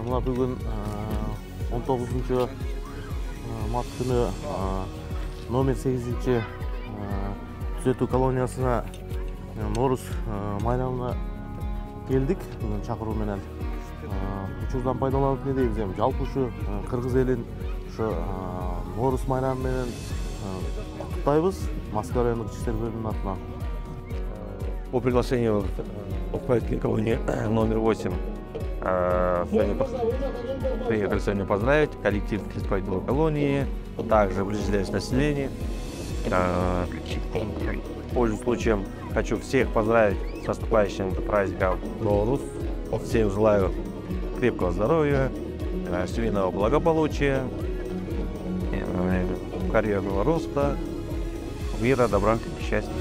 Мына бүгін 19 март күні номер 8-ші түзету колониясына Норус майрамына келдік шақыруменен. Учурдан пайдаланып не дейбиз эми, жалпы ушу кыргыз элин ушу Норус майрамы менен куттайбыз Москва райондук ички иштер бөлүмүнүн атынан. По приглашению управителя колонии номер 8 приехали сегодня поздравить коллектив исправительной колонии, также ближайшее население. Пользуясь случаем, хочу всех поздравить с наступающим праздником Норус. Всем желаю крепкого здоровья, семейного благополучия, карьерного роста, мира, добра, счастья.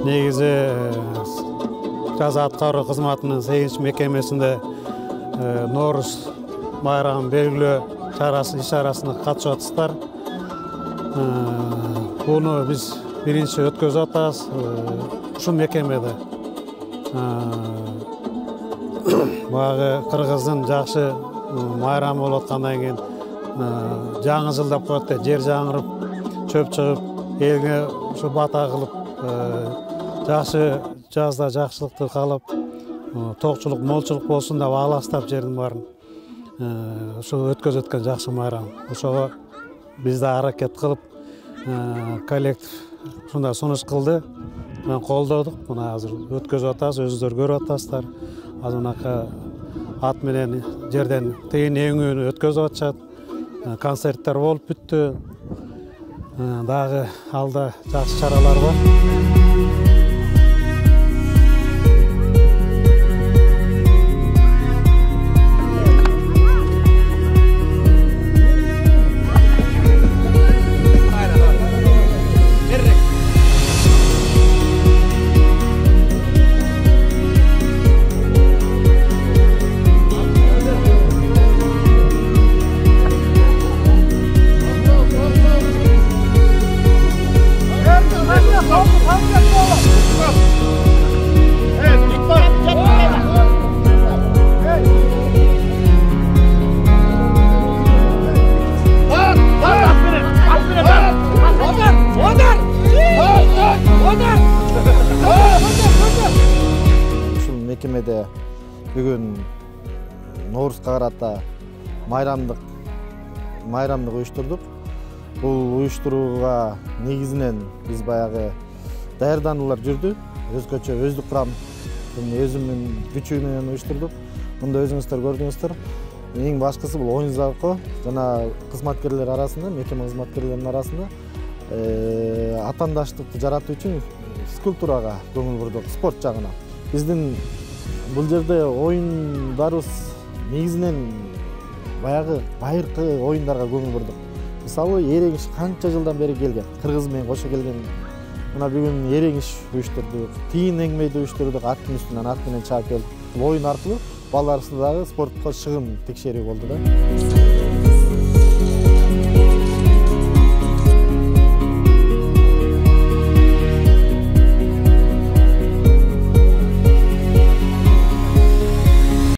Негизи жаза аткаруу кызматынын 8-чи мекемесинде Норус майрамын белгилөө иш-чарасына катышып атасыздар. Буну биз биринчи өткөзүп атабыз ушул мекемеде. Багы кыргыздын жакшы майрамы болуп аткандан кийин жаңы жыл деп коет да, жер жаңырып, чөп чыгып, элге ушу бата кылып, жакшы жазда жакшылыкты каалап, токчулук, молчулук болсун деп ааластап жердин баарын ошо өткөзүп өткөн жакшы майрам. Ошого биз да аракет кылып, коллектив ушундай сунуш кылды. Мен колдодук. Мына азыр өткөзүп атабыз, өзүңүздөр көрүп атасыздар. Азыр мынакы ат менен жерден тыйын эңүүнү өткөзүп атышат. Концерттер болуп бүттү. Дагы алда жакшы чаралар бар. Мекемеде бүгүн Норуска карата майрамдык уюштурдук. Бул уюштурууга негизинен биз баягы даярдануулар жүрдү. Өзгөчө өздүк курам өзүмдүн күчү менен уюштурдук. Мында өзүңүздөр көрдүңүздөр. Эң башкысы бул оюн завкы жана кызматкерлер арасында, мекеме кызматкерлеринин арасында атаандаштыкты жаратуу үчүн физкультурага көңүл бурдук, спорт жагына. Биздин бул жерде оюндарыбыз негизинен баягы байыркы оюндарга көңүл бурдук. Мисалы, эреңиш канча жылдан бери келген, кыргыз менен кошо келген. Мына бүгүн эреңиш уюштурдук, тыйын эңмейди уюштурдук, аттын үстүнөн ат менен чаап келип, оюн аркылуу балдарыбызда дагы спортко чыгым текшерүү болду да.